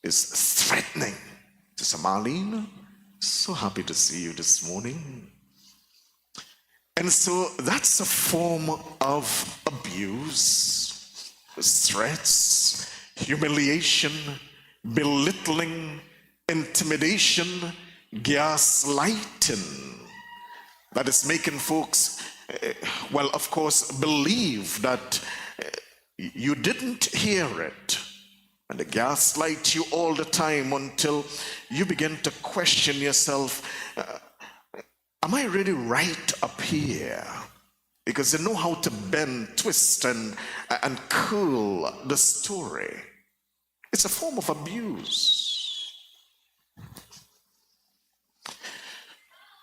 is threatening. Sister Marlene, so happy to see you this morning. And so that's a form of abuse, threats, humiliation, belittling, intimidation, gaslighting. That is making folks, well, of course, believe that you didn't hear it. And they gaslight you all the time until you begin to question yourself, am I really right up here? Because they know how to bend, twist, and curl the story. It's a form of abuse.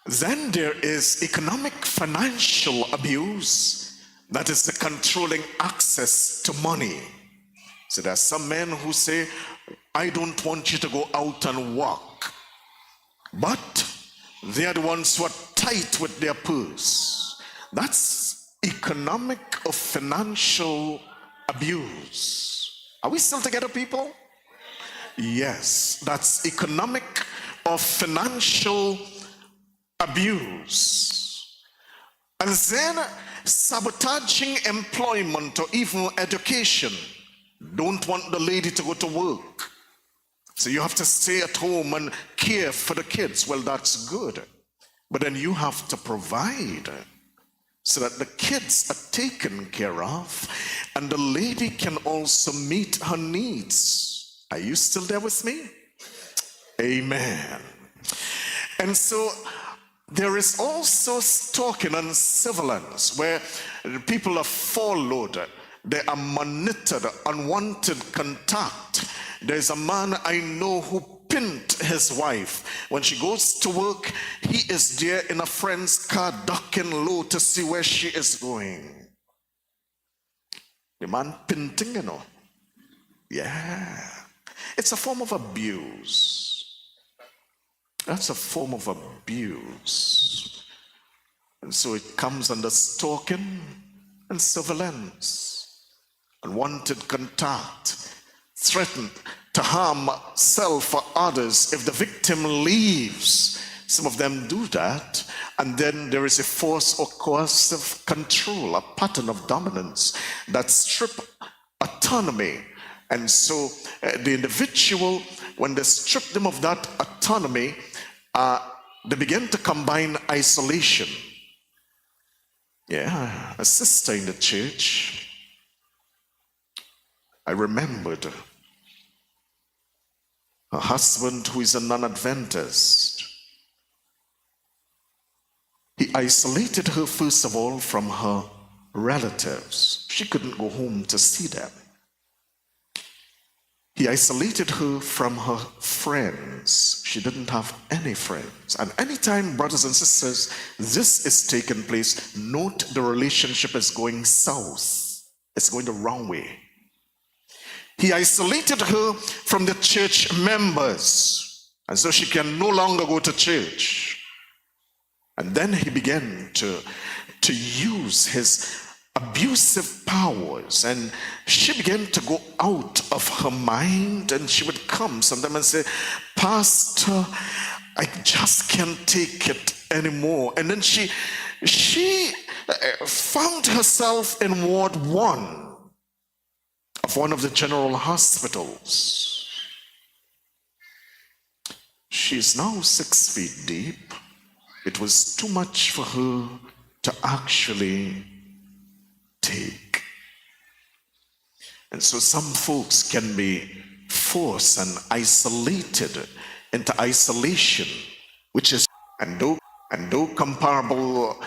Then there is economic, financial abuse. That is the controlling access to money. So there are some men who say, I don't want you to go out and work. But they are the ones who are tight with their purse. That's economic or financial abuse. Are we still together, people? Yes, that's economic or financial abuse. And then sabotaging employment or even education. Don't want the lady to go to work, so you have to stay at home and care for the kids. Well, that's good, but then you have to provide so that the kids are taken care of and the lady can also meet her needs. Are you still there with me? Amen. And so there is also stalking and surveillance, where people are followed, they are monitored, unwanted contact. There's a man I know who pinned his wife. When she goes to work, he is there in a friend's car, ducking low to see where she is going. The man pinting, you know. Yeah. It's a form of abuse. That's a form of abuse. And so it comes under stalking and surveillance. Unwanted contact, threatened to harm self or others if the victim leaves. Some of them do that. And then there is a force or coercive control, a pattern of dominance that strip autonomy. And so the individual, when they strip them of that autonomy, they begin to combine isolation. Yeah, a sister in the church, I remembered her husband, who is a non-Adventist. He isolated her, first of all, from her relatives. She couldn't go home to see them. He isolated her from her friends. She didn't have any friends. And anytime, brothers and sisters, this is taking place, note the relationship is going south. It's going the wrong way. He isolated her from the church members, and so she can no longer go to church. And then he began to use his abusive powers, and she began to go out of her mind, and she would come sometimes and say, Pastor, I just can't take it anymore. And then she found herself in Ward 1 of one of the general hospitals. She's now 6 feet deep. It was too much for her to actually take. And so some folks can be forced and isolated into isolation, which is, and though comparable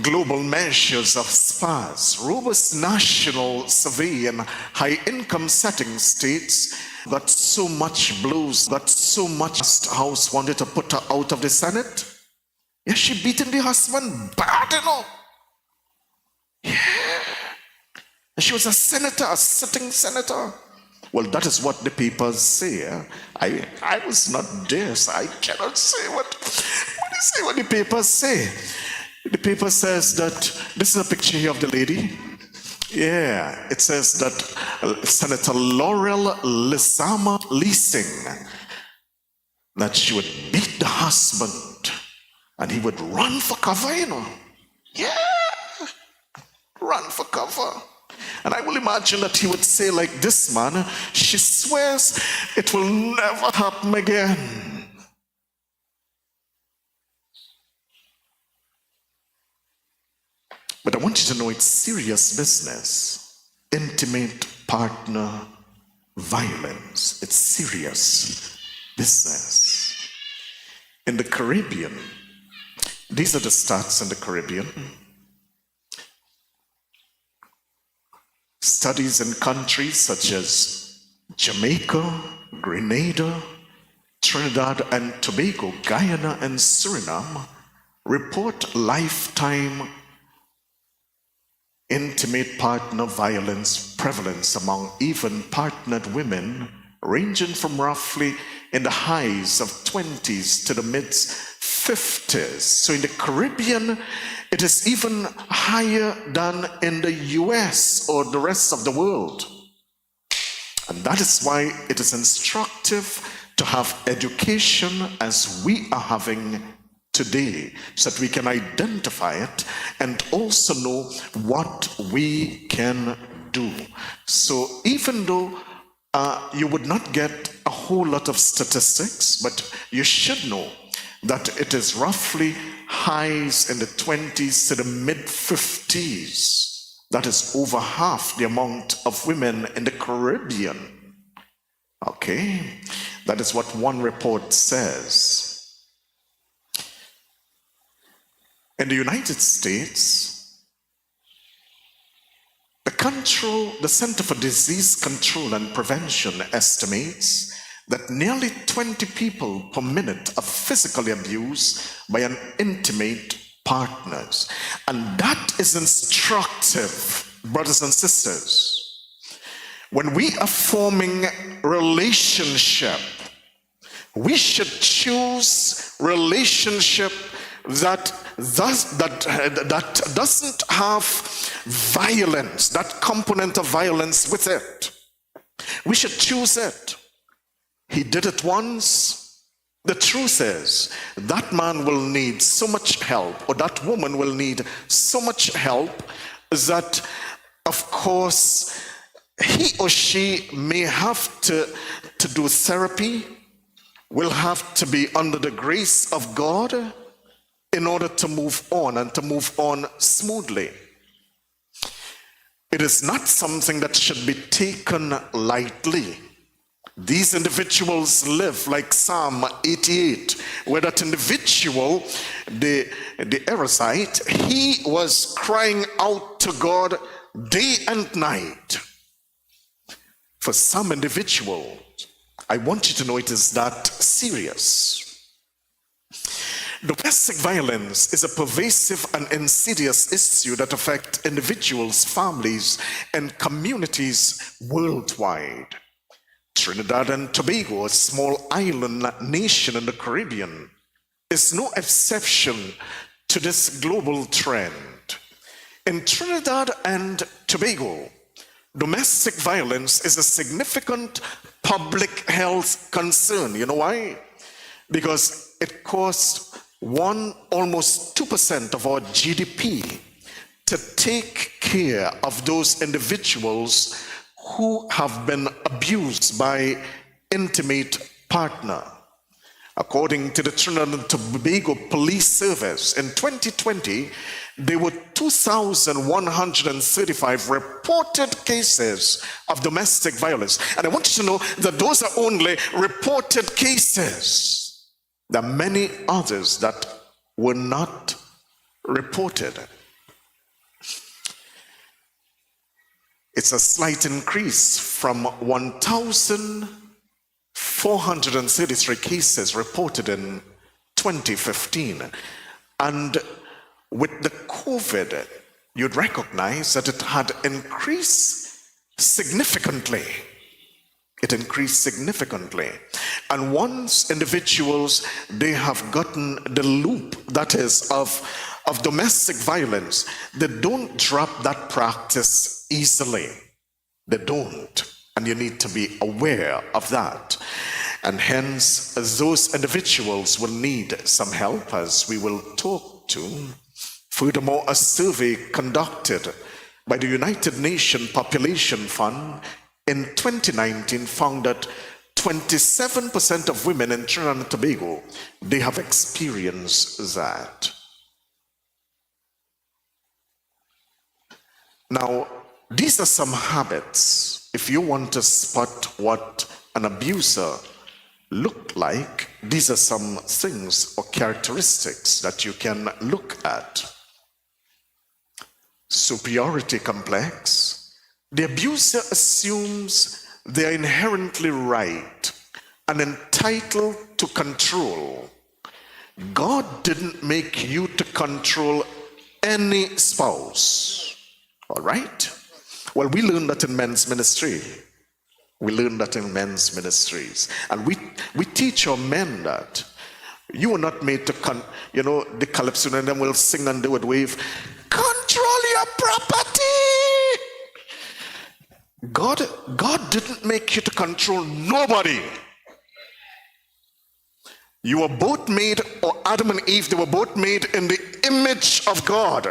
global measures of SPAS, robust national survey and high income setting states got so much blows, got so much House wanted to put her out of the Senate. Yeah, she beaten the husband bad, you know. Yeah. And she was a senator, a sitting senator. Well, that is what the papers say. I was not there, so I cannot say what the papers say. The paper says that this is a picture here of the lady, Yeah, it says that Senator Laurel Lizama Leasing, that she would beat the husband and he would run for cover, Yeah, run for cover. And I will imagine that he would say like this, man, she swears it will never happen again. But I want you to know it's serious business. Intimate partner violence. It's serious business. In the Caribbean, these are the stats in the Caribbean. Studies in countries such as Jamaica, Grenada, Trinidad and Tobago, Guyana and Suriname report lifetime intimate partner violence prevalence among even partnered women ranging from roughly in the highs of 20s to the mid-50s. So in the Caribbean, it is even higher than in the US or the rest of the world. And that is why it is instructive to have education as we are having today, so that we can identify it and also know what we can do. So even though you would not get a whole lot of statistics, but you should know that it is roughly highs in the 20s to the mid-50s. That is over half the amount of women in the Caribbean. Okay, that is what one report says. In the United States, the Center for Disease Control and Prevention estimates that nearly 20 people per minute are physically abused by an intimate partners. And that is instructive, brothers and sisters. When we are forming relationship, we should choose relationship that doesn't have violence, that component of violence with it. We should choose it. He did it once. The truth is, that man will need so much help, or that woman will need so much help that, of course, he or she may have to do therapy, will have to be under the grace of God in order to move on and to move on smoothly. It is not something that should be taken lightly. These individuals live like Psalm 88, where that individual, the Erosite, he was crying out to God day and night. For some individuals, I want you to know it is that serious. Domestic violence is a pervasive and insidious issue that affects individuals, families, and communities worldwide. Trinidad and Tobago, a small island nation in the Caribbean, is no exception to this global trend. In Trinidad and Tobago, domestic violence is a significant public health concern. You know why? Because it costs almost 2% of our GDP to take care of those individuals who have been abused by intimate partner. According to the Trinidad and Tobago Police Service, in 2020, there were 2,135 reported cases of domestic violence. And I want you to know that those are only reported cases. There are many others that were not reported. It's a slight increase from 1,433 cases reported in 2015. And with the COVID, you'd recognize that it had increased significantly. It increased significantly. And once individuals, they have gotten the loop, that is, of of domestic violence, they don't drop that practice easily. They don't. And you need to be aware of that. And hence, those individuals will need some help, as we will talk to. Furthermore, a survey conducted by the United Nations Population Fund in 2019 found that 27% of women in Trinidad and Tobago, they have experienced that. Now, these are some habits. If you want to spot what an abuser look like, these are some things or characteristics that you can look at. Superiority complex. The abuser assumes they are inherently right and entitled to control. God didn't make you to control any spouse. All right? Well, we learn that in men's ministry. We learn that in men's ministries. And we teach our men that you were not made to, the calypso, and then we'll sing and do it, wave, control your property. God didn't make you to control nobody. You were both made, or Adam and Eve, they were both made in the image of God.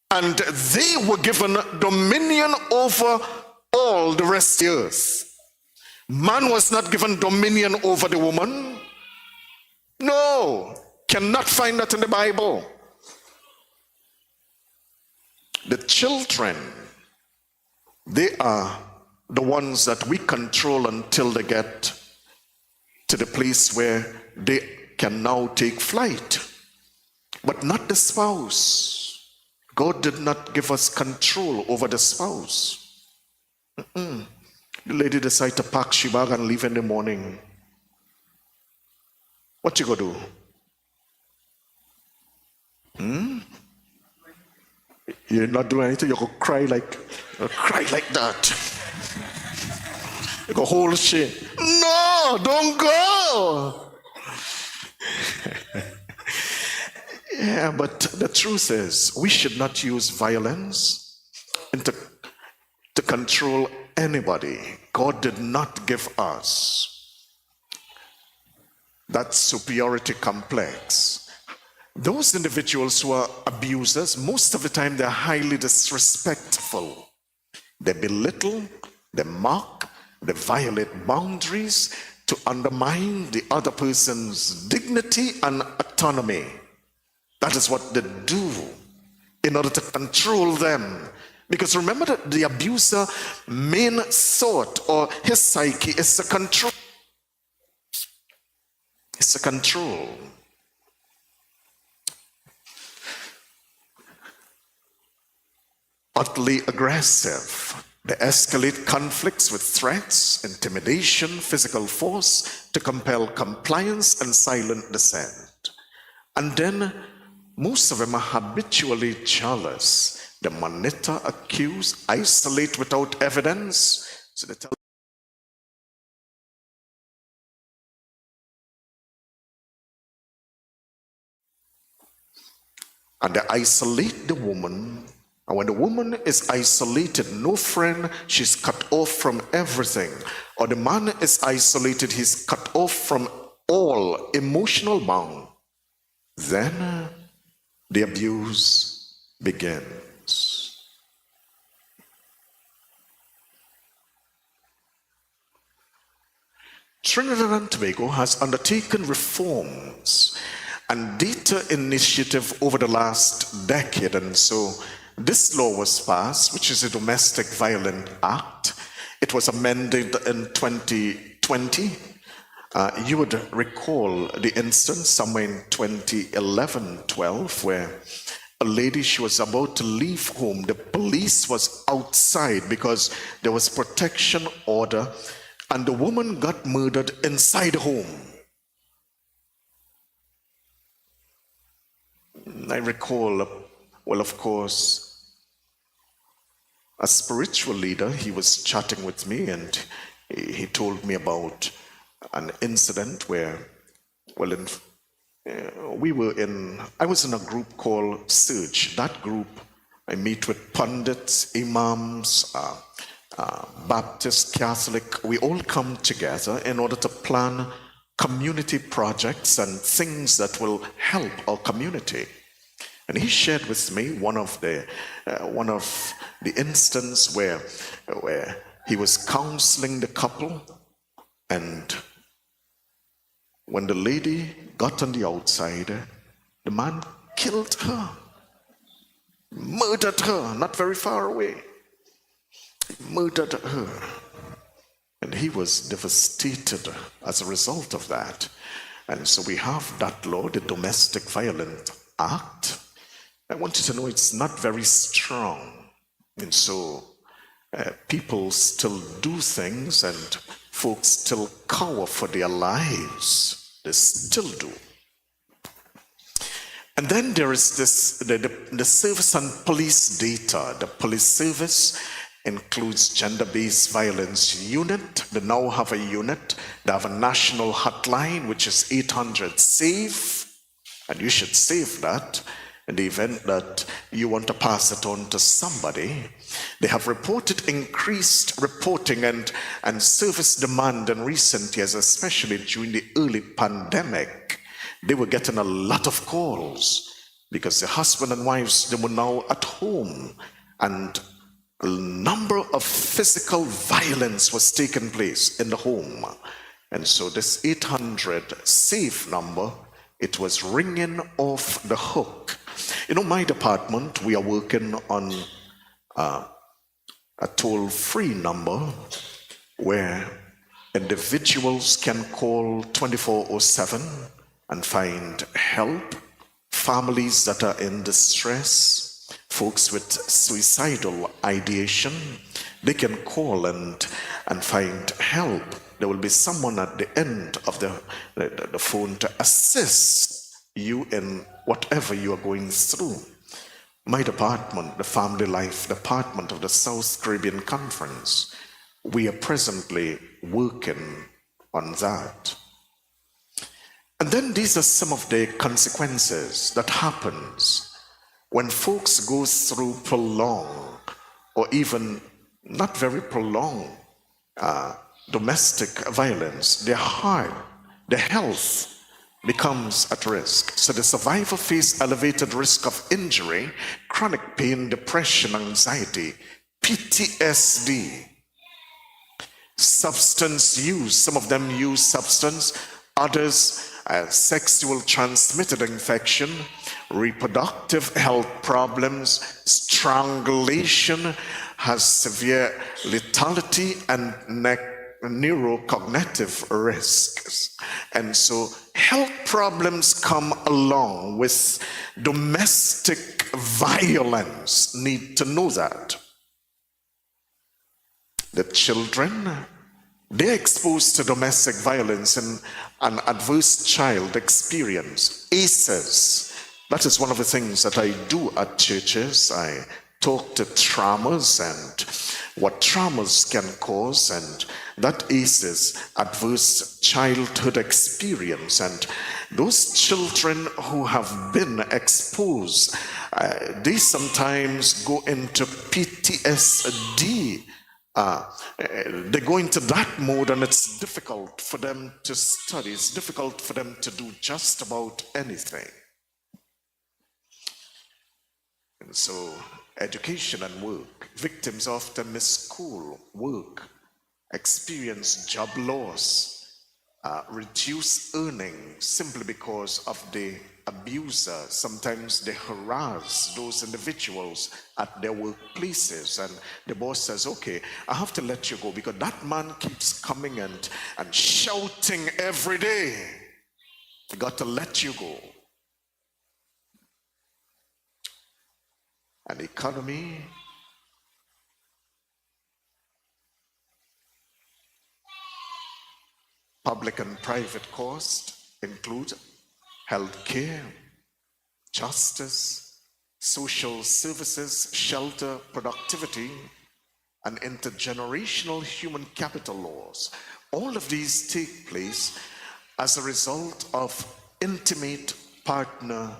And they were given dominion over all the rest of the earth. Man was not given dominion over the woman. No, cannot find that in the Bible. The children, they are the ones that we control until they get to the place where they can now take flight. But not the spouse. God did not give us control over the spouse. The lady decided to pack she bag and leave in the morning. What you gonna do? You're not doing anything. You're gonna cry like that. You go hold shit. No, don't go. Yeah, but the truth is, we should not use violence to control anybody. God did not give us that superiority complex. Those individuals who are abusers, most of the time they're highly disrespectful. They belittle, they mock, they violate boundaries to undermine the other person's dignity and autonomy. That is what they do in order to control them. Because remember that the abuser main thought or his psyche is to control. It's a control. Utterly aggressive. They escalate conflicts with threats, intimidation, physical force to compel compliance and silent dissent. And then most of them are habitually jealous. They monitor, accuse, isolate without evidence. So they tell and they isolate the woman. And when the woman is isolated, no friend, she's cut off from everything. Or the man is isolated, he's cut off from all emotional bond. Then the abuse begins. Trinidad and Tobago has undertaken reforms and data initiative over the last decade, and so this law was passed, which is the Domestic Violence Act. It was amended in 2020. You would recall the instance somewhere in 2011-12 where a lady, she was about to leave home. The police was outside because there was protection order, and the woman got murdered inside the home. I recall, well, of course, a spiritual leader, he was chatting with me and he told me about an incident where, well, I was in a group called Surge. That group, I meet with pundits, imams, Baptist, Catholic. We all come together in order to plan community projects and things that will help our community. And he shared with me one of the instance where he was counseling the couple, and when the lady got on the outside, the man killed her, murdered her, not very far away. He murdered her. And he was devastated as a result of that. And so we have that law, the Domestic Violence Act. I want you to know it's not very strong. And so people still do things, and folks still cower for their lives. They still do. And then there is this, the service on police data. The police service includes gender-based violence unit. They now have a unit. They have a national hotline, which is 800-SAVE, and you should save that in the event that you want to pass it on to somebody. They have reported increased reporting and service demand in recent years, especially during the early pandemic. They were getting a lot of calls because the husband and wives, they were now at home, and a number of physical violence was taking place in the home. And so this 800-SAVE number, it was ringing off the hook. You know, my department, we are working on a toll-free number where individuals can call 24/7 and find help. Families that are in distress, folks with suicidal ideation, they can call and find help. There will be someone at the end of the phone to assist you in whatever you are going through. My department, the Family Life Department of the South Caribbean Conference, we are presently working on that. And then these are some of the consequences that happens when folks go through prolonged, or even not very prolonged, domestic violence. Their heart, their health becomes at risk. So the survivor face elevated risk of injury, chronic pain, depression, anxiety, PTSD, substance use. Some of them use substance, others sexual transmitted infection, reproductive health problems, strangulation, has severe lethality and neurocognitive risks. And so health problems come along with domestic violence. Need to know that. The children, they're exposed to domestic violence and an adverse child experience, ACEs. That is one of the things that I do at churches. I talk to traumas and what traumas can cause, and that ACEs, adverse childhood experience. And those children who have been exposed, they sometimes go into PTSD. They go into that mode, and it's difficult for them to study. It's difficult for them to do just about anything. And so education and work. Victims often miss school, work, experience job loss, reduce earnings simply because of the abuser. Sometimes they harass those individuals at their workplaces, and the boss says, okay, I have to let you go because that man keeps coming and shouting every day. I got to let you go. And economy, public and private costs include health care, justice, social services, shelter, productivity, and intergenerational human capital laws. All of these take place as a result of intimate partner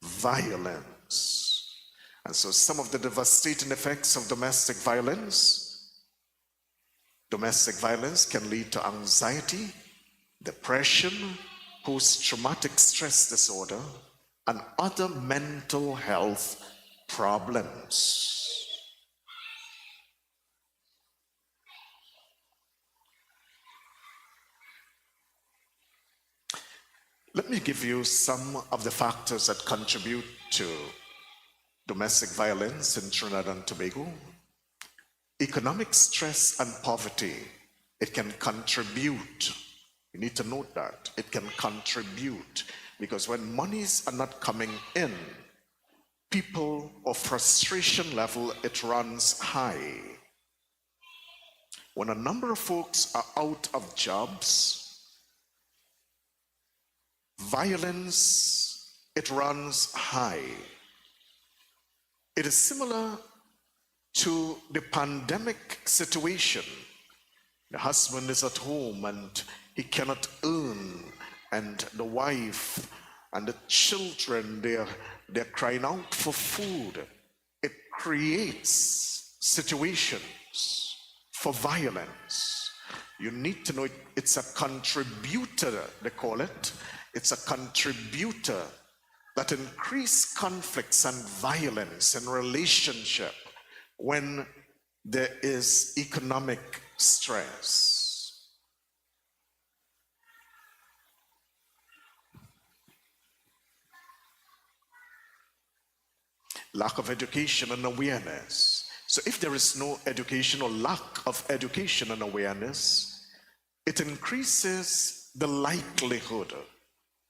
violence. And so some of the devastating effects of domestic violence can lead to anxiety, depression, post-traumatic stress disorder, and other mental health problems. Let me give you some of the factors that contribute to domestic violence in Trinidad and Tobago. Economic stress and poverty, it can contribute. You need to note that. It can contribute because when monies are not coming in, people of frustration level, it runs high. When a number of folks are out of jobs, violence, it runs high. It is similar to the pandemic situation. The husband is at home and he cannot earn, and the wife and the children, they're crying out for food. It creates situations for violence. You need to know it's a contributor, they call it. It's a contributor that increase conflicts and violence in relationship when there is economic stress. Lack of education and awareness. So if there is no education or lack of education and awareness, it increases the likelihood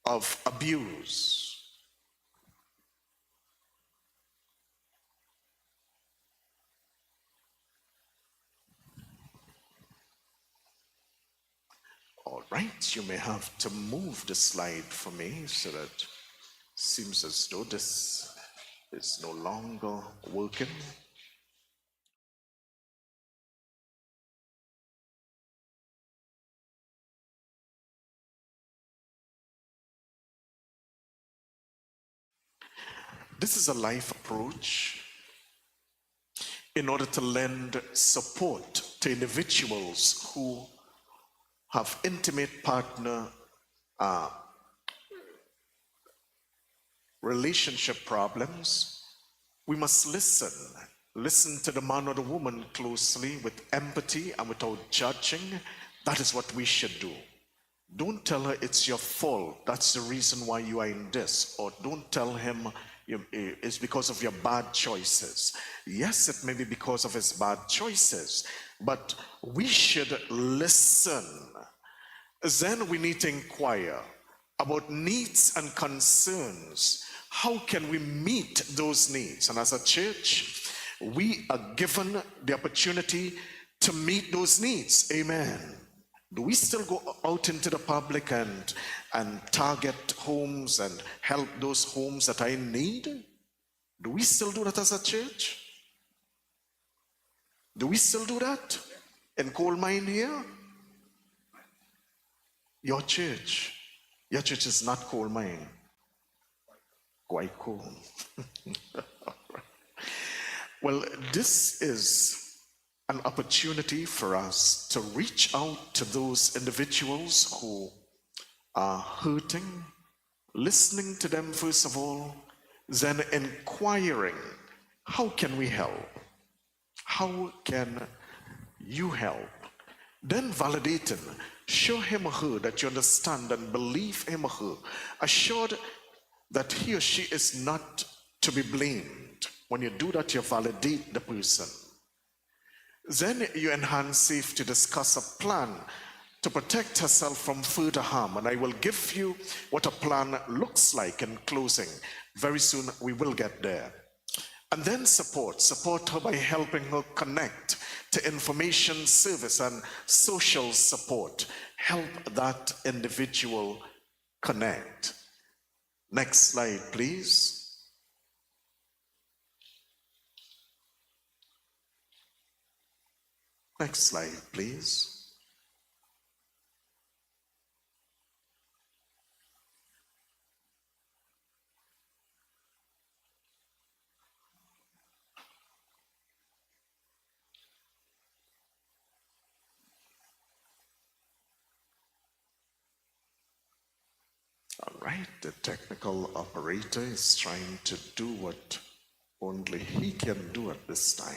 of abuse. All right, you may have to move the slide for me so that it seems as though this is no longer working. This is a life approach in order to lend support to individuals who have intimate partner relationship problems. We must listen to the man or the woman closely with empathy and without judging. That is what we should do. Don't tell her it's your fault, that's the reason why you are in this, or don't tell him it's because of your bad choices. Yes, it may be because of his bad choices, but we should listen. Then we need to inquire about needs and concerns. How can we meet those needs? And as a church, we are given the opportunity to meet those needs. Amen. Do we still go out into the public and target homes and help those homes that are in need? Do we still do that as a church? Do we still do that in Coalmine here? Your church is not Coalmine. Quite cool. Well, this is an opportunity for us to reach out to those individuals who are hurting, listening to them first of all, then inquiring, how can we help? How can you help? Then validating, show him or her that you understand and believe him or her, assured that he or she is not to be blamed. When you do that, you validate the person. Then you enhance safety, discuss a plan to protect herself from further harm. And I will give you what a plan looks like in closing. Very soon we will get there. And then support her by helping her connect to information service and social support. Help that individual connect. Next slide, please. Next slide, please. right, the technical operator is trying to do what only he can do at this time.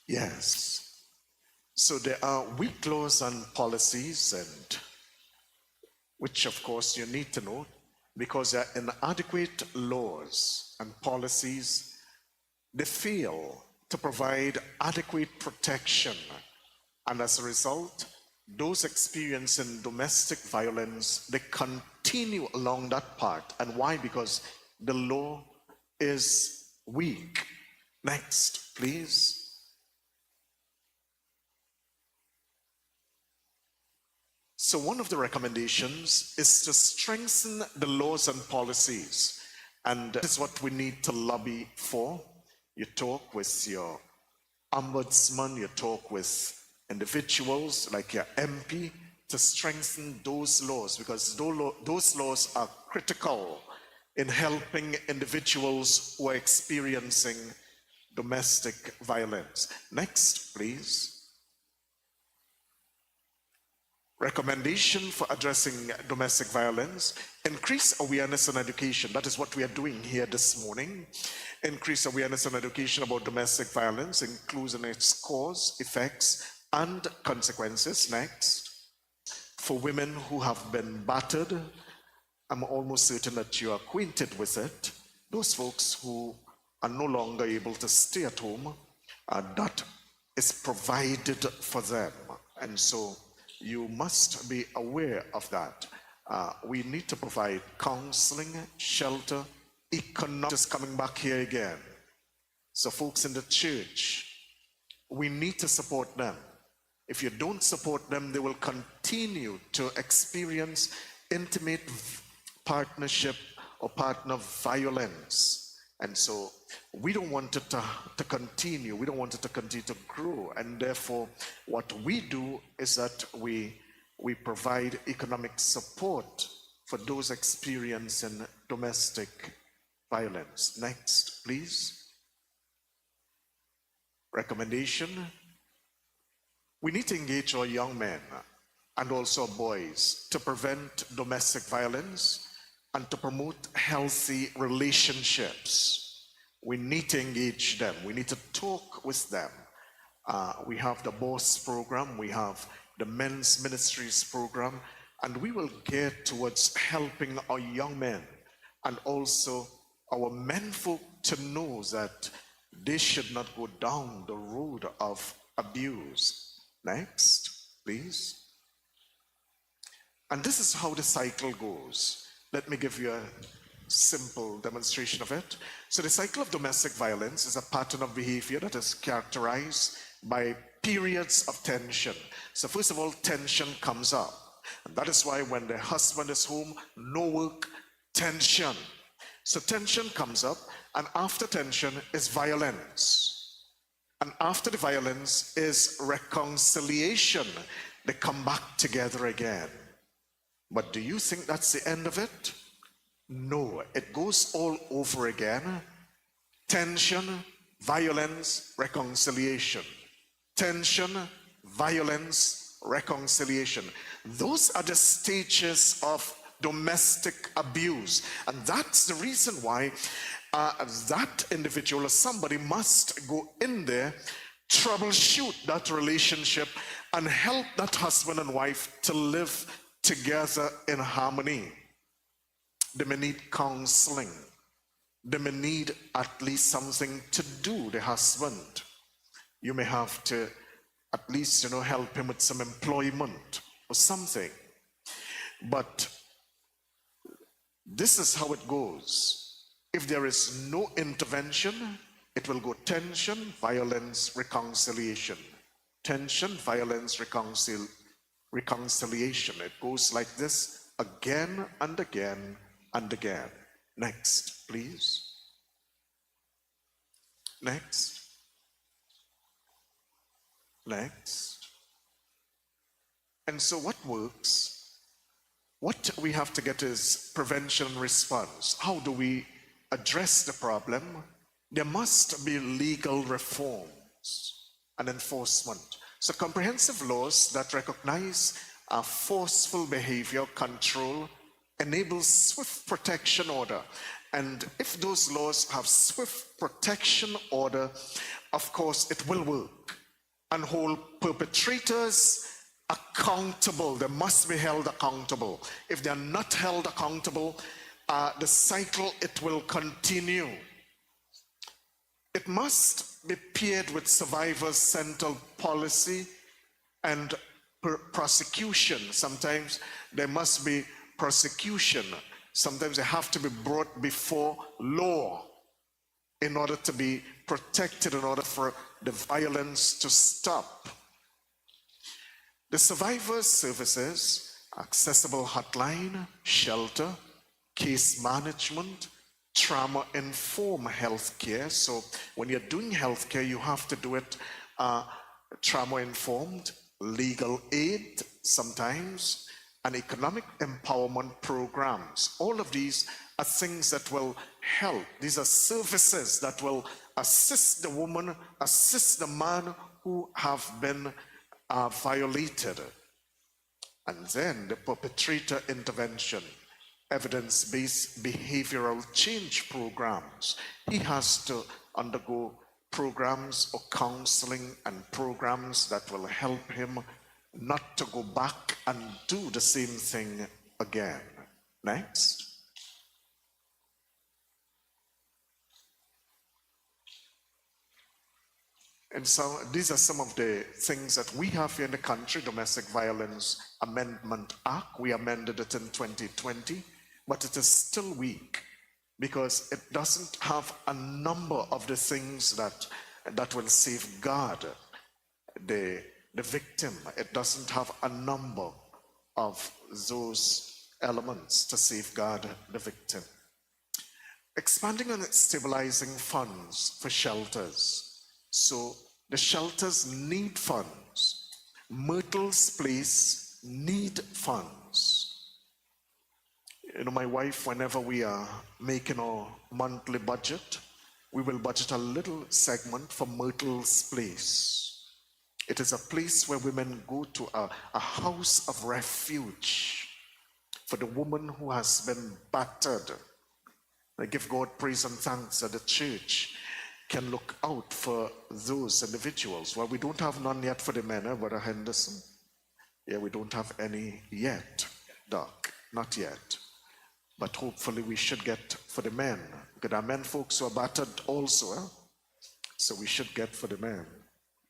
Yes. So there are weak laws and policies, and which of course you need to know, because there are inadequate laws and policies. They fail to provide adequate protection, and as a result, those experiencing domestic violence, they continue along that path. And why? Because the law is weak. Next, please. So one of the recommendations is to strengthen the laws and policies. And that is what we need to lobby for. You talk with your ombudsman, you talk with individuals like your MP to strengthen those laws, because those laws are critical in helping individuals who are experiencing domestic violence. Next, please. Recommendation for addressing domestic violence: increase awareness and education. That is what we are doing here this morning. Increase awareness and education about domestic violence, including its cause, effects, and consequences. Next. For women who have been battered, I'm almost certain that you're acquainted with it. Those folks who are no longer able to stay at home, that is provided for them. And so you must be aware of that. We need to provide counseling, shelter, economic. Just coming back here again. So folks in the church, we need to support them. If you don't support them, they will continue to experience intimate partnership or partner violence. And so we don't want it to continue. We don't want it to continue to grow. And therefore, what we do is that we provide economic support for those experiencing domestic violence. Next, please. Recommendation: we need to engage our young men and also boys to prevent domestic violence and to promote healthy relationships. We need to engage them. We need to talk with them. We have the BOSS program, we have the Men's Ministries program, and we will get towards helping our young men and also our menfolk to know that they should not go down the road of abuse. Next, please. And this is how the cycle goes. Let me give you a simple demonstration of it. So the cycle of domestic violence is a pattern of behavior that is characterized by periods of tension. So first of all, tension comes up. And that is why when the husband is home, no work, tension. So tension comes up, and after tension is violence. And after the violence is reconciliation. They come back together again. But do you think that's the end of it? No, it goes all over again. Tension, violence, reconciliation. Tension, violence, reconciliation. Those are the stages of domestic abuse. And that's the reason why that individual or somebody must go in there, troubleshoot that relationship, and help that husband and wife to live together in harmony. They may need counseling. They may need at least something to do, the husband. You may have to at least, help him with some employment or something. But this is how it goes. If there is no intervention, it will go tension, violence, reconciliation. Tension, violence, reconciliation. It goes like this again and again and again. Next, please. Next. Next. And so what works? What we have to get is prevention and response. How do we address the problem? There must be legal reforms and enforcement. So comprehensive laws that recognize forceful behavior control enables swift protection order. And if those laws have swift protection order, of course, it will work and hold perpetrators accountable. They must be held accountable. If they are not held accountable, the cycle, it will continue. It must be paired with survivor-centered policy and prosecution. Sometimes there must be prosecution. Sometimes they have to be brought before law in order to be protected, in order for the violence to stop. The survivors' services, accessible hotline, shelter, case management, trauma-informed healthcare. So when you're doing healthcare, you have to do it trauma-informed, legal aid sometimes, and economic empowerment programs. All of these are things that will help. These are services that will assist the woman, assist the man who have been violated. And then the perpetrator intervention, evidence-based behavioral change programs. He has to undergo programs or counseling and programs that will help him not to go back and do the same thing again. Next. And so these are some of the things that we have here in the country. Domestic Violence Amendment Act, we amended it in 2020, but it is still weak because it doesn't have a number of the things that will safeguard the victim. It doesn't have a number of those elements to safeguard the victim. Expanding and stabilizing funds for shelters. So the shelters need funds. Myrtle's Place need funds. You know, my wife, whenever we are making our monthly budget, we will budget a little segment for Myrtle's Place. It is a place where women go to a house of refuge for the woman who has been battered. I give God praise and thanks that the church can look out for those individuals. Well, we don't have none yet for the men, Brother Henderson. Yeah, we don't have any yet, Doc, not yet. But hopefully we should get for the men. Because there are men folks who are battered also, so we should get for the men.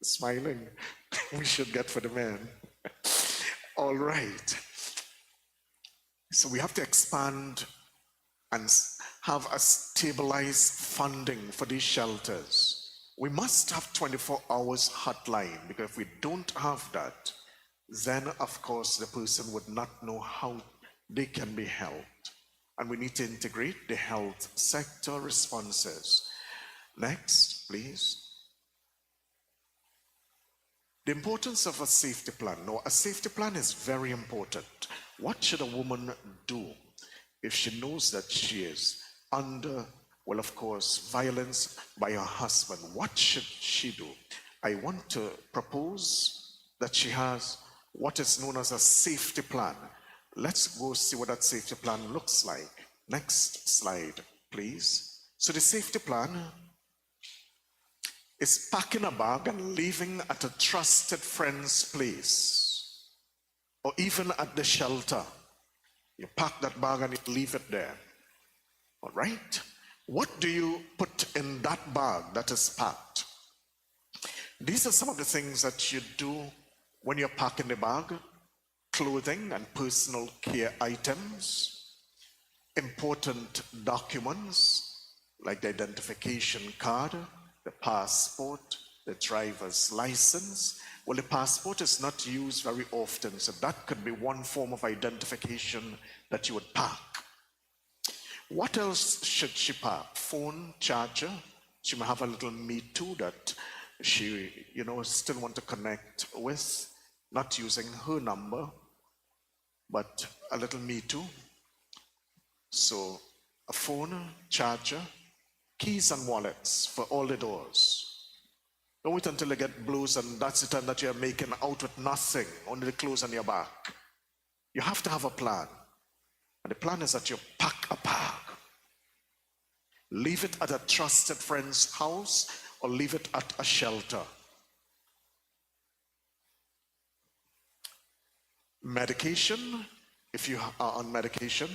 Smiling, we should get for the men. All right. So we have to expand and have a stabilized funding for these shelters. We must have 24 hours hotline, because if we don't have that, then of course the person would not know how they can be helped. And we need to integrate the health sector responses. Next, please. The importance of a safety plan. Now, a safety plan is very important. What should a woman do if she knows that she is under, well, of course, violence by her husband? What should she do? I want to propose that she has what is known as a safety plan. Let's go see what that safety plan looks like. Next slide, please. So the safety plan is packing a bag and leaving at a trusted friend's place, or even at the shelter. You pack that bag and you leave it there. All right? What do you put in that bag that is packed? These are some of the things that you do when you're packing the bag. Clothing and personal care items, important documents like the identification card, the passport, the driver's license. Well, the passport is not used very often, so that could be one form of identification that you would pack. What else should she pack? Phone, charger, She may have a little me too that she, still want to connect with, not using her number, but a little me too. So a phone, charger, keys and wallets for all the doors. Don't wait until you get blues and that's the time that you're making out with nothing, only the clothes on your back. You have to have a plan. And the plan is that you pack a bag. Leave it at a trusted friend's house or leave it at a shelter. Medication, if you are on medication,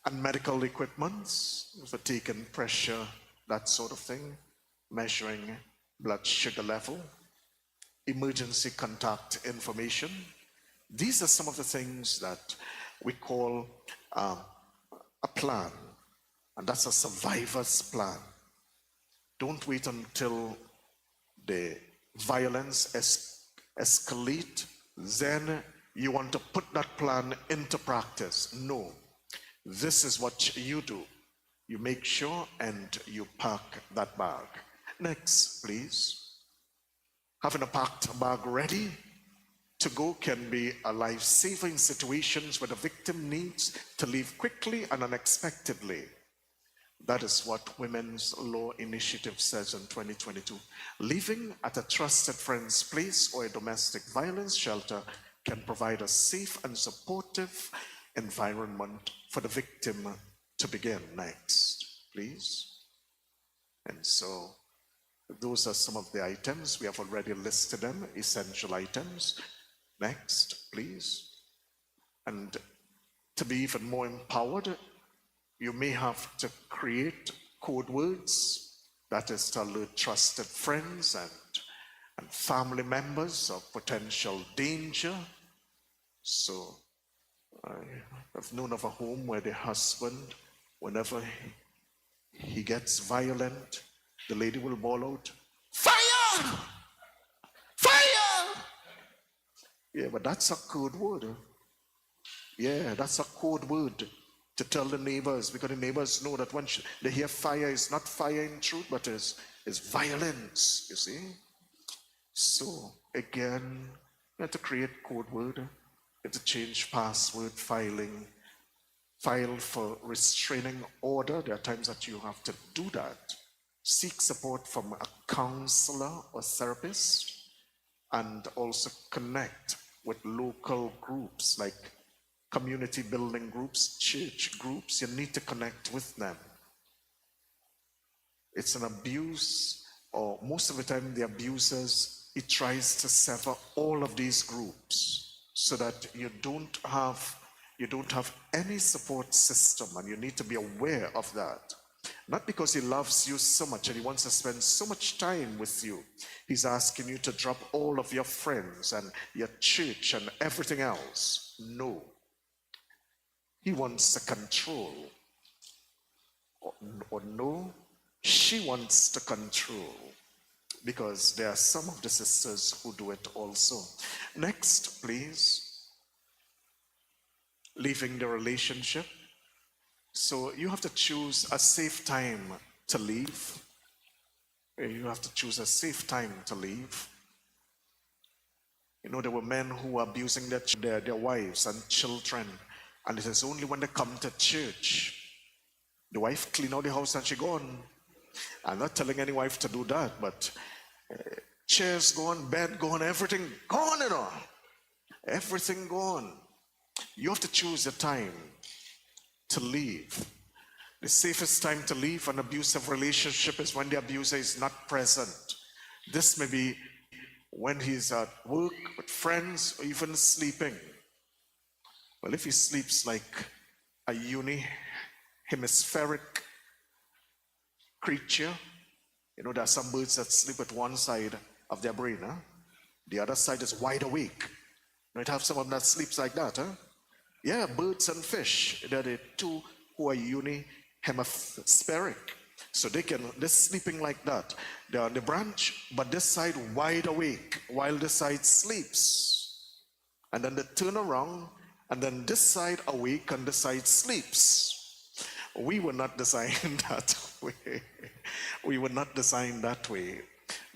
and medical equipments for taking pressure, that sort of thing, measuring blood sugar level, emergency contact information. These are some of the things that we call a plan, and that's a survivor's plan. Don't wait until the violence escalate, then you want to put that plan into practice. No, this is what you do. You make sure and you pack that bag. Next, please. Having a packed bag ready to go can be a life-saving situations where the victim needs to leave quickly and unexpectedly. That is what Women's Law Initiative says in 2022. Leaving at a trusted friend's place or a domestic violence shelter can provide a safe and supportive environment for the victim to begin. Next, please. And so those are some of the items. We have already listed them, essential items. Next, please. And to be even more empowered, you may have to create code words, that is to alert trusted friends and family members of potential danger. So I've known of a home where the husband, whenever he gets violent, the lady will bawl out, "Fire! Fire!" Yeah, but that's a code word. Yeah, that's a code word to tell the neighbors, because the neighbors know that when they hear fire, it's not fire in truth, but it's violence, you see. So again, you have to create code word, you have to change password, file for restraining order. There are times that you have to do that. Seek support from a counselor or therapist, and also connect with local groups like community building groups, church groups. You need to connect with them. It's an abuse, or most of the time the abusers, he tries to sever all of these groups so that you don't have any support system, and you need to be aware of that. Not because he loves you so much and he wants to spend so much time with you. He's asking you to drop all of your friends and your church and everything else. No. He wants to control. Or no, she wants to control. Because there are some of the sisters who do it also. Next, please. Leaving the relationship. So you have to choose a safe time to leave. You have to choose a safe time to leave. You know, there were men who were abusing their wives and children, and it is only when they come to church, the wife clean out the house and she gone. I'm not telling any wife to do that, but chairs gone, bed gone, everything gone, you know. Everything gone. You have to choose a time to leave. The safest time to leave an abusive relationship is when the abuser is not present. This may be when he's at work, with friends, or even sleeping. Well, if he sleeps like a hemispheric creature, you know, there are some birds that sleep with one side of their brain, huh? The other side is wide awake. You might have some of them that sleeps like that, huh? Yeah, birds and fish, they're the two who are hemispheric. So they're sleeping like that. They're on the branch, but this side wide awake while this side sleeps. And then they turn around, and then this side awake and this side sleeps. We were not designed that way. We were not designed that way.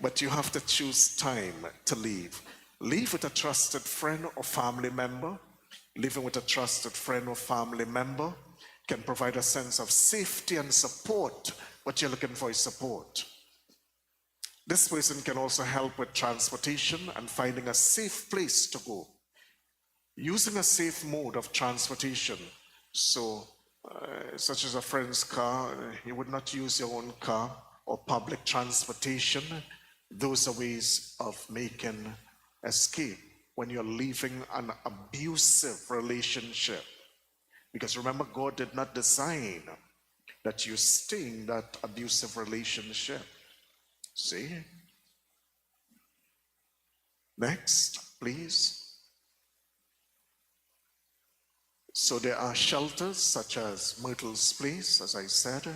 But you have to choose time to leave. Leave with a trusted friend or family member. Living with a trusted friend or family member can provide a sense of safety and support. What you're looking for is support. This person can also help with transportation and finding a safe place to go. Using a safe mode of transportation, such as a friend's car, you would not use your own car, or public transportation. Those are ways of making escape when you're leaving an abusive relationship. Because remember, God did not design that you stay in that abusive relationship. See? Next, please. So there are shelters such as Myrtle's Place, as I said.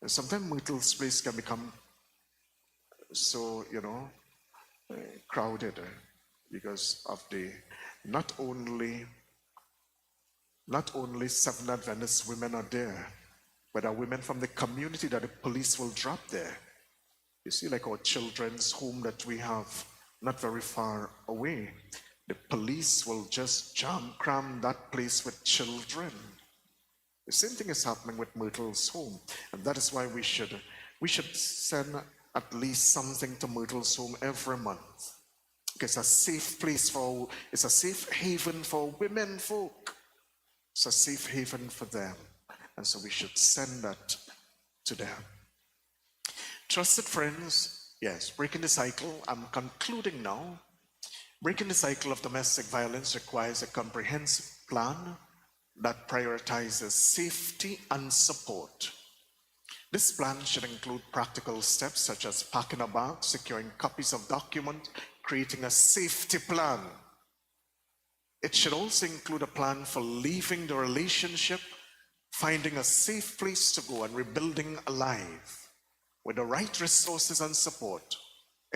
Sometimes Myrtle's Place can become so, crowded because of the not only Seventh Adventist women are there, but are women from the community that the police will drop there. You see, like our children's home that we have not very far away, the police will just cram that place with children. The same thing is happening with Myrtle's home, and that is why we should send at least something to Myrtle's home every month. It's a safe place it's a safe haven for women folk. It's a safe haven for them, and so we should send that to them. Trusted friends, yes, breaking the cycle. I'm concluding now. Breaking the cycle of domestic violence requires a comprehensive plan that prioritizes safety and support. This plan should include practical steps such as packing a bag, securing copies of documents, creating a safety plan. It should also include a plan for leaving the relationship, finding a safe place to go, and rebuilding a life. With the right resources and support,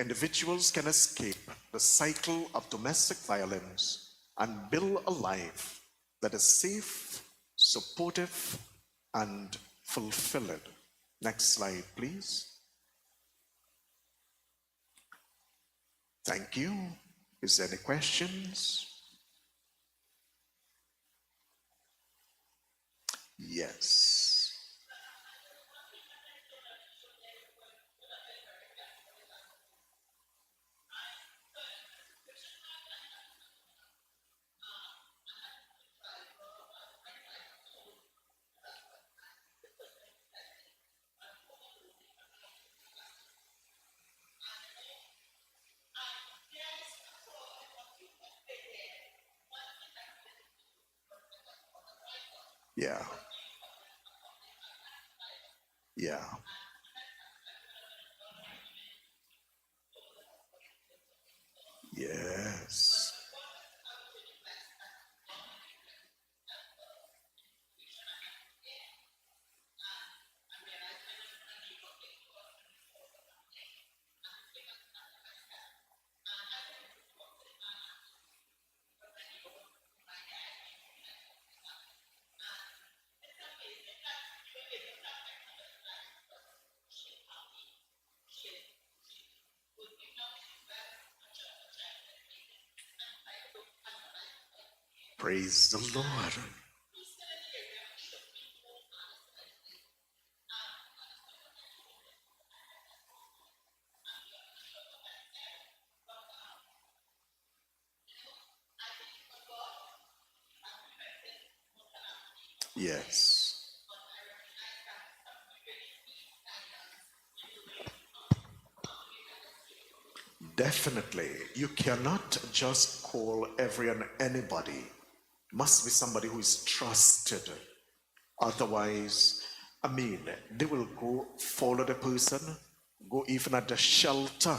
individuals can escape the cycle of domestic violence and build a life that is safe, supportive, and fulfilling. Next slide, please. Thank you. Is there any questions? Yes. Yeah. Yeah. Yes. Praise the Lord. Yes. Definitely. You cannot just call every and anybody. Must be somebody who is trusted. Otherwise, they will go follow the person, go even at the shelter.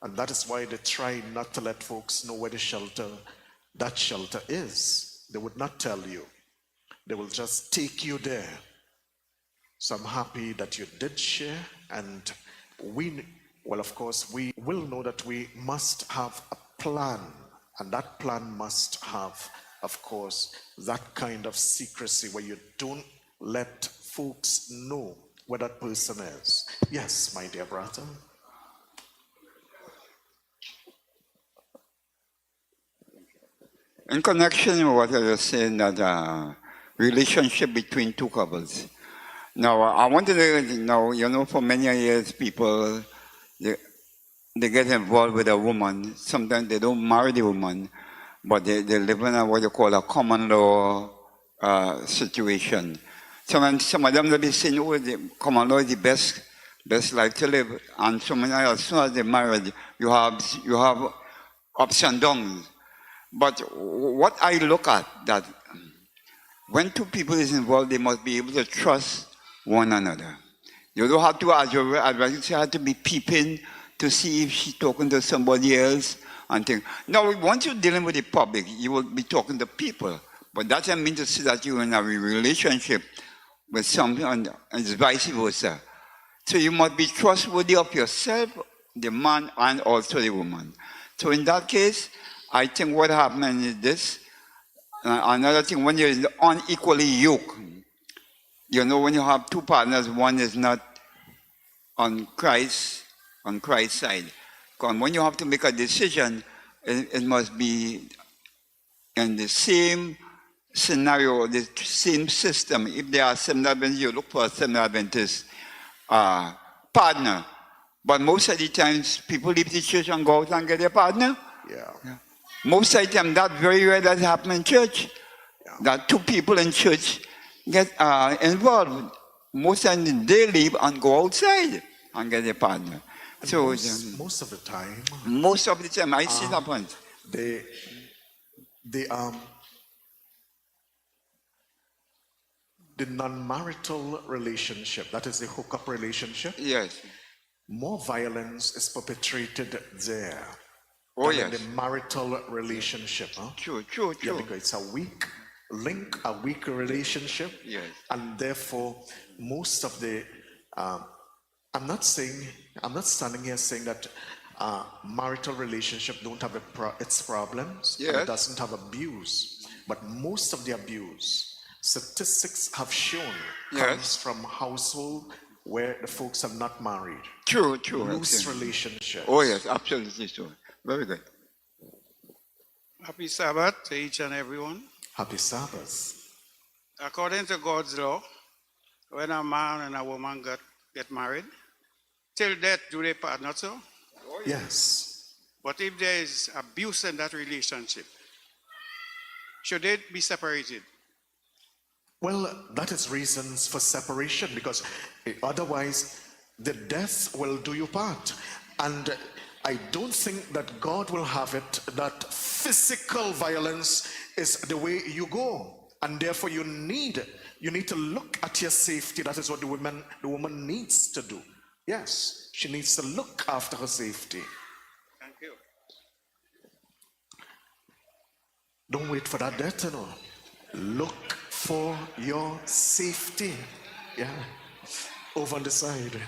And that is why they try not to let folks know where that shelter is. They would not tell you. They will just take you there. So I'm happy that you did share, and of course, we will know that we must have a plan, and that plan must have, of course, that kind of secrecy where you don't let folks know where that person is. Yes, my dear brother. In connection with what I was saying, that relationship between two couples. Now, I want to know, for many years, people, they get involved with a woman. Sometimes they don't marry the woman, but they live in what you call a common law situation. Some of them will be saying, oh, the common law is the best life to live. And some of them, as soon as they're married, you have ups and downs. But what I look at, that when two people is involved, they must be able to trust one another. You don't have to, as your advisor, you have to be peeping to see if she's talking to somebody else and things. Now, once you're dealing with the public, you will be talking to people. But that doesn't mean to say that you're in a relationship with someone, and it's vice versa. So you must be trustworthy of yourself, the man, and also the woman. So in that case, I think what happens is this. Another thing, when you're unequally yoked, when you have two partners, one is not on Christ's side. Because when you have to make a decision, it must be in the same scenario, the same system. If there are Seventh Adventists, you look for a Seventh Adventist partner. But most of the times, people leave the church and go out and get a partner. Yeah. Most of the time, that very rare that happens in church. Yeah. That two people in church get involved. Most of them, they leave and go outside and get a partner. And so most of the time. Most of the time, I see that point. The non-marital relationship, that is the hookup relationship. Yes. More violence is perpetrated there. Oh, yes. In the marital relationship. Huh? True. Yeah, because it's a weak link, a weak relationship. Yes. And therefore, most of the, I'm not standing here saying that marital relationship don't have its problems. Yes. And it doesn't have abuse. But most of the abuse, statistics have shown, comes from household where the folks are not married. True. Loose relationships. Oh, yes, absolutely true. Very good. Happy Sabbath to each and everyone. Happy Sabbath. According to God's law, when a man and a woman get married, till death do they part, not so? Yes. But if there is abuse in that relationship, should they be separated? Well, that is reasons for separation, because otherwise the death will do you part. And I don't think that God will have it that physical violence is the way you go. And therefore you need to look at your safety. That is what the woman needs to do. Yes, she needs to look after her safety. Thank you. Don't wait for that death, Look for your safety. Yeah. Over on the side.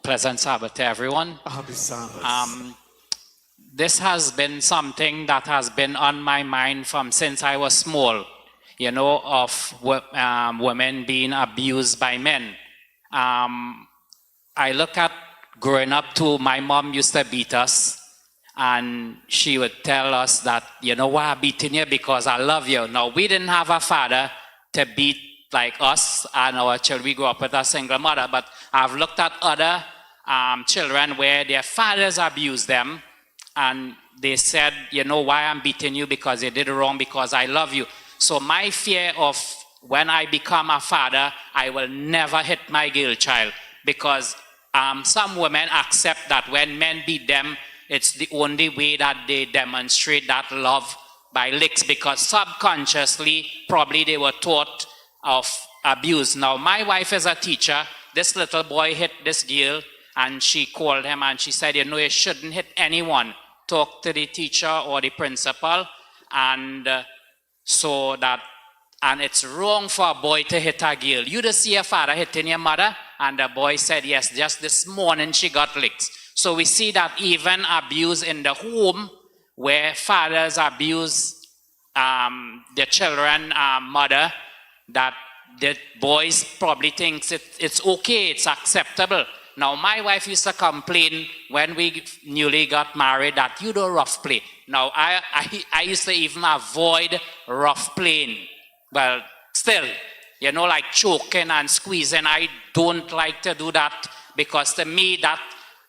Pleasant Sabbath to everyone. Happy Sabbath. This has been something that has been on my mind from since I was small, of women being abused by men. I look at growing up too, my mom used to beat us, and she would tell us that, why I'm beating you? Because I love you. Now, we didn't have a father to beat like us and our children. We grew up with a single mother, but I've looked at other children where their fathers abused them, and they said, why I'm beating you? Because you did it wrong, because I love you. So my fear of when I become a father, I will never hit my girl child, because some women accept that when men beat them, it's the only way that they demonstrate that love, by licks, because subconsciously probably they were taught of abuse. Now my wife is a teacher. This little boy hit this girl, and she called him and she said, you shouldn't hit anyone. Talk to the teacher or the principal. And and it's wrong for a boy to hit a girl. You just see a father hitting your mother? And the boy said, yes, just this morning she got licked. So we see that even abuse in the home, where fathers abuse their children, mother, that the boys probably thinks it's okay, it's acceptable. Now, my wife used to complain when we newly got married that you do rough play. Now, I used to even avoid rough playing. Well, still, you know, like choking and squeezing, I don't like to do that, because to me, that,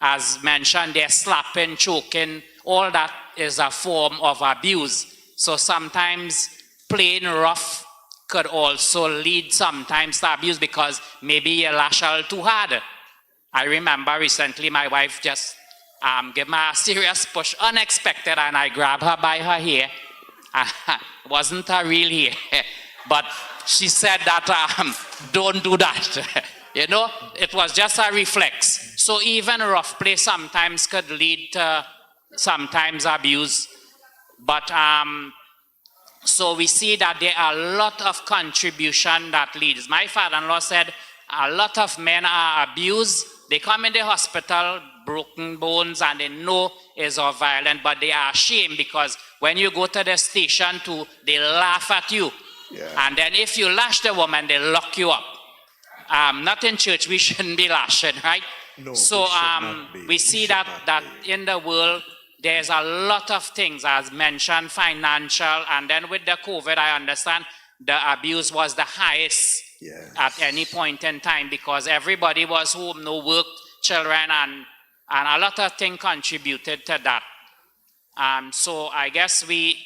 as mentioned, they're slapping, choking, all that is a form of abuse. So sometimes playing rough could also lead sometimes to abuse, because maybe you lash out too hard. I remember recently my wife just gave me a serious push, unexpected, and I grabbed her by her hair. Wasn't a real hair, but she said that don't do that. You know, it was just a reflex. So even rough play sometimes could lead to sometimes abuse. But so we see that there are a lot of contribution that leads. My father-in-law said a lot of men are abused. They come in the hospital, broken bones, and they know it's all violent, but they are ashamed, because when you go to the station too, they laugh at you. Yeah. And then if you lash the woman, they lock you up. Not in church, we shouldn't be lashing, right? No, so we should not be. we see should that not be. in the world, there's a lot of things, as mentioned, financial, and then with the COVID, I understand the abuse was the highest Yes. at any point in time, because everybody was home, no work, children, and a lot of things contributed to that. So I guess we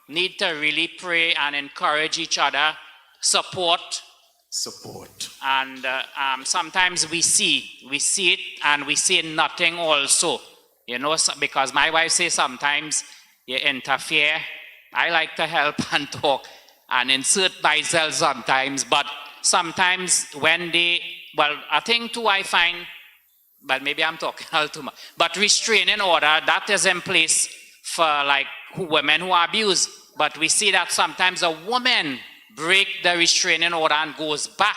need to really pray and encourage each other, support. And sometimes we see it and we say nothing also, you know, because my wife says sometimes you interfere. I like to help and talk and insert myself sometimes, but sometimes when I think too, I find, but maybe I'm talking all too much, but restraining order, that is in place for like women who are abused, but we see that sometimes a woman break the restraining order and goes back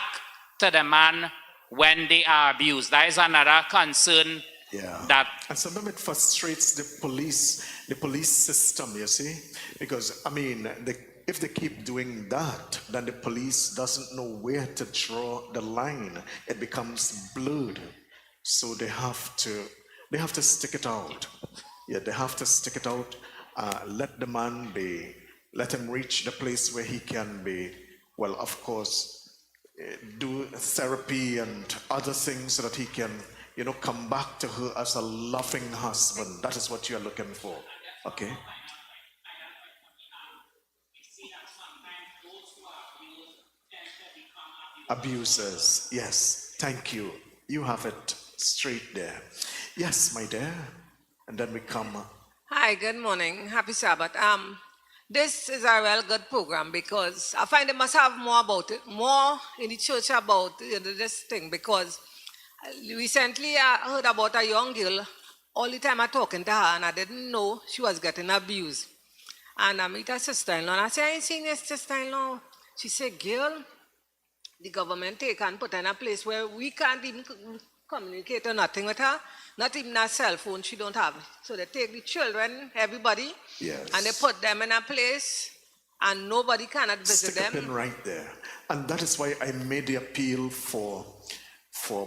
to the man when they are abused. That is another concern. Yeah. And sometimes it frustrates the police system, you see, because I mean, if they keep doing that, then the police doesn't know where to draw the line. It becomes blurred. So they have to stick it out. Yeah, they have to stick it out. Let the man let him reach the place where he can be, well, of course, do therapy and other things so that he can, you know, come back to her as a loving husband. That is what you are looking for. Okay? Abusers. Yes. Thank you. You have it straight there. Yes, my dear. And then we come. Hi, good morning. Happy Sabbath. This is a real good program, because I find they must have more about it, more in the church about this thing, because recently I heard about a young girl. All the time I'm talking to her, and I didn't know she was getting abused. And I meet her sister-in-law, and I say, I ain't seen your sister-in-law. She said, girl, the government take and put her in a place where we can't even communicate or nothing with her. Not even a cell phone she don't have. So they take the children, everybody, Yes. and they put them in a place, and nobody cannot visit Stick a them. pin right there. And that is why I made the appeal for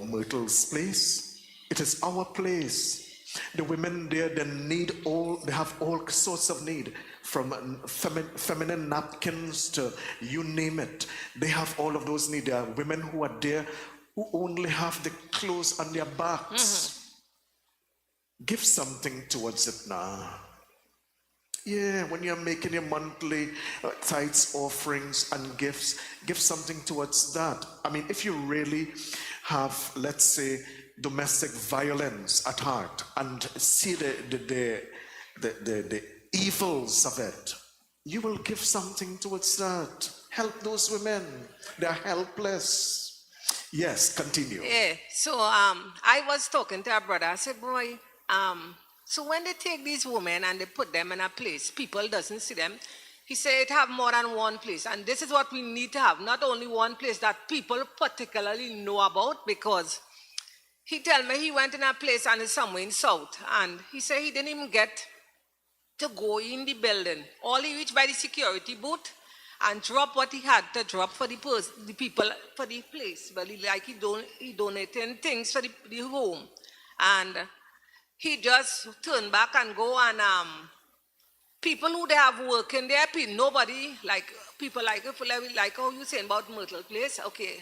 Myrtle's place. It is our place. The women there, they have all sorts of need, from feminine napkins to you name it. They have all of those needs. There are women who are there who only have the clothes on their backs. Give something towards it now. Yeah, when you're making your monthly tithes, offerings, and gifts, give something towards that. I mean, if you really have, let's say, domestic violence at heart and see the evils of it, you will give something towards that. Help those women. They're helpless. Yes, continue. Yeah, so I was talking to a brother. I said, boy, so when they take these women and they put them in a place, people doesn't see them. He said it have more than one place, and this is what we need to have, not only one place that people particularly know about, because he tell me he went in a place and it's somewhere in South, and he said he didn't even get to go in the building. All he reached by the security booth and drop what he had to drop for the people for the place. But he donating things for the home, and he just turned back and go, and people who they have working there, nobody like people like how you saying about Myrtle Place. Okay,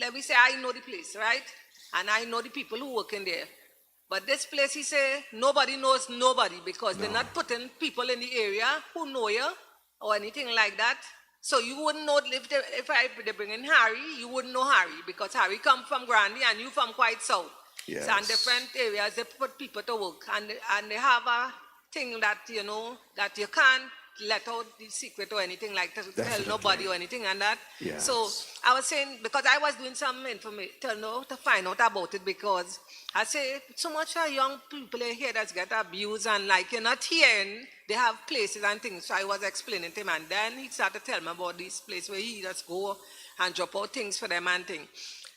let me say I know the place, right? And I know the people who work in there. But this place, he say, nobody knows nobody because they're not putting people in the area who know you or anything like that. So you wouldn't know if they bring in Harry, you wouldn't know Harry because Harry come from Grandy and you from quite south. Yes. So in different areas, they put people to work, and they have a thing that that you can't let out the secret or anything like that, tell nobody or anything and that. Yes. So I was saying, because I was doing some information to find out about it, because I say so much young people here that get abused, and like you're not hearing they have places and things. So I was explaining to him, and then he started to tell me about this place where he just go and drop out things for them and thing.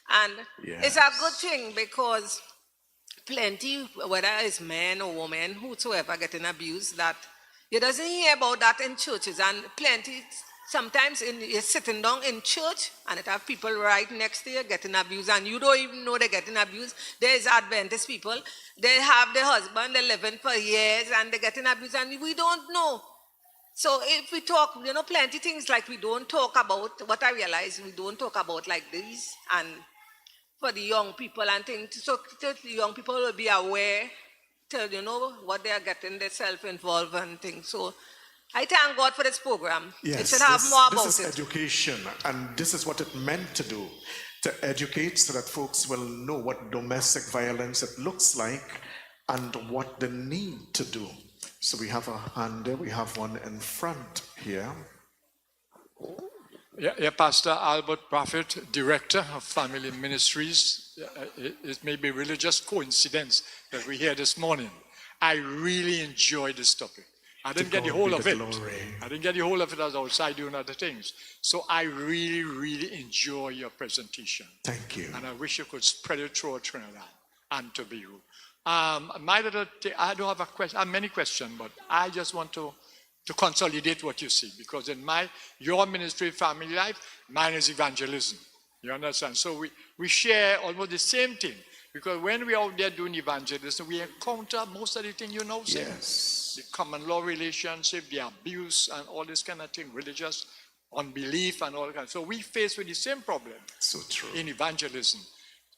And it's a good thing because plenty, whether it's men or women, whosoever getting abused, that you doesn't hear about that in churches, and plenty sometimes you're sitting down in church and it have people right next to you getting abused and you don't even know they're getting abused. There's Adventist people, they have their husband, they're living for years and they're getting abused and we don't know. So if we talk, plenty things like we don't talk about, what I realize we don't talk about like this, and for the young people and things, so the young people will be aware till what they are getting themselves involved and things. So I thank God for this program. Yes, it should have more about this is it. education, and this is what it meant to do, to educate so that folks will know what domestic violence it looks like and what they need to do. So we have a hand there, we have one in front here. Yeah, Pastor Albert Brathwaithe, Director of Family Ministries. It may be really just coincidence that we're here this morning. I really enjoyed this topic. I didn't get the whole of it. I didn't get the whole of it as I was outside doing other things. So I really, really enjoy your presentation. Thank you. And I wish you could spread it throughout Trinidad and Tobago. I don't have a question. I have many questions, but I just want to consolidate what you see, because in your ministry, family life, mine is evangelism. You understand? So we share almost the same thing, because when we're out there doing evangelism, we encounter most of the thing saying. Yes. The common law relationship, the abuse, and all this kind of thing, religious unbelief and all that. So we face with the same problem So true. in evangelism.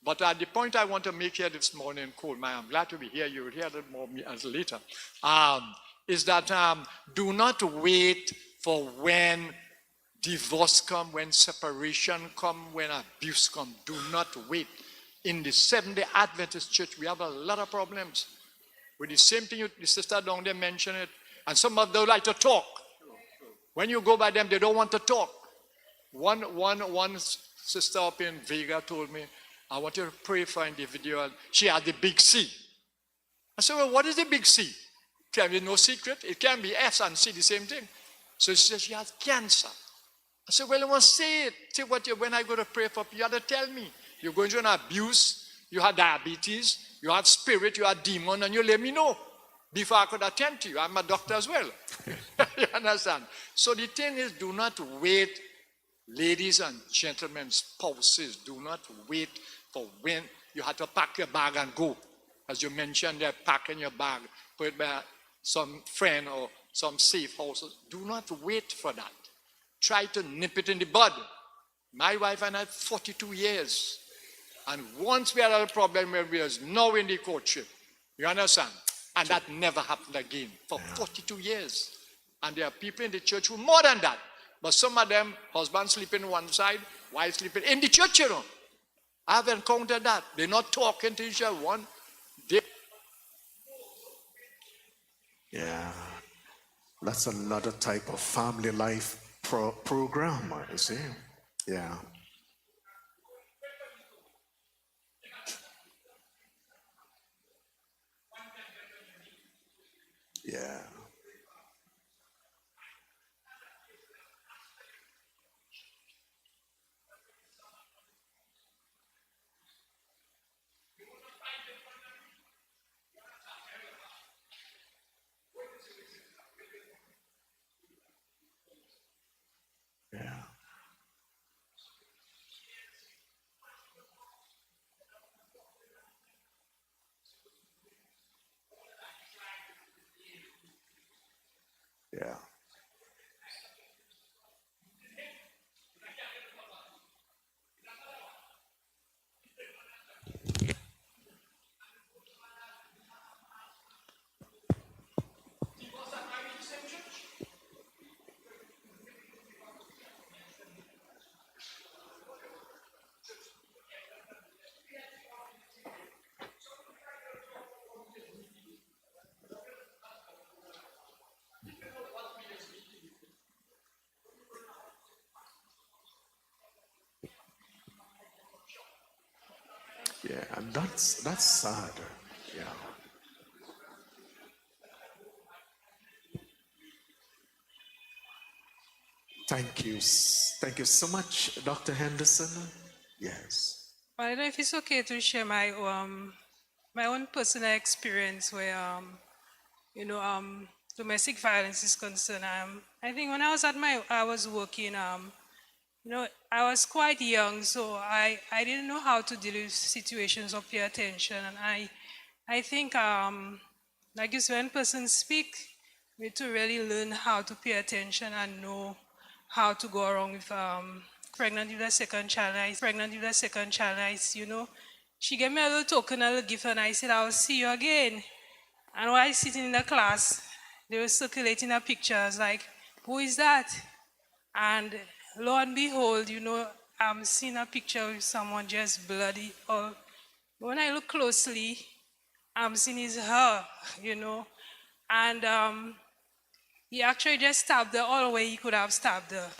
But the point I want to make here this morning, Coalmine, I'm glad to be here. You will hear that more as later. Is that do not wait for when divorce come, when separation come, when abuse come. Do not wait. In the Seventh Day Adventist Church, we have a lot of problems with the same thing. The sister down there mentioned it, and some of them like to talk. When you go by them, they don't want to talk. One sister up in Vega told me, I want you to pray for an individual. She had the big C. I said, well, what is the big C? Can be no secret. It can be S and C, the same thing. So she said she has cancer. I said, well, you must say it. Say when I go to pray for you, you have to tell me. You're going through an abuse, you had diabetes, you had spirit, you had demon, and you let me know before I could attend to you. I'm a doctor as well. You understand? So the thing is, do not wait, ladies and gentlemen, spouses, do not wait for when you have to pack your bag and go. As you mentioned, they're packing your bag, put it by some friend or some safe house. Do not wait for that. Try to nip it in the bud. My wife and I had 42 years. And once we had a problem where we was now in the courtship. You understand? And that never happened again for 42 years. And there are people in the church who more than that. But some of them, husband sleeping one side, wife sleeping in the church, I've encountered that. They're not talking to each other. Yeah. That's another type of family life program, you see. Yeah. Yeah. Yeah. Yeah, and that's sad. Yeah. Thank you. Thank you so much, Dr. Henderson. Yes. I don't know if it's okay to share my own personal experience where domestic violence is concerned. I think when I was working, I was quite young, so I didn't know how to deal with situations or pay attention. And I think like you said, when persons speak, we need to really learn how to pay attention and know how to go around with pregnant with a second child. She gave me a little token, a little gift, and I said, I'll see you again. And while sitting in the class, they were circulating a picture. I was like, who is that? And lo and behold, I'm seeing a picture of someone just bloody. Or when I look closely, I'm seeing is her. And he actually just stabbed her all the way he could have stabbed her.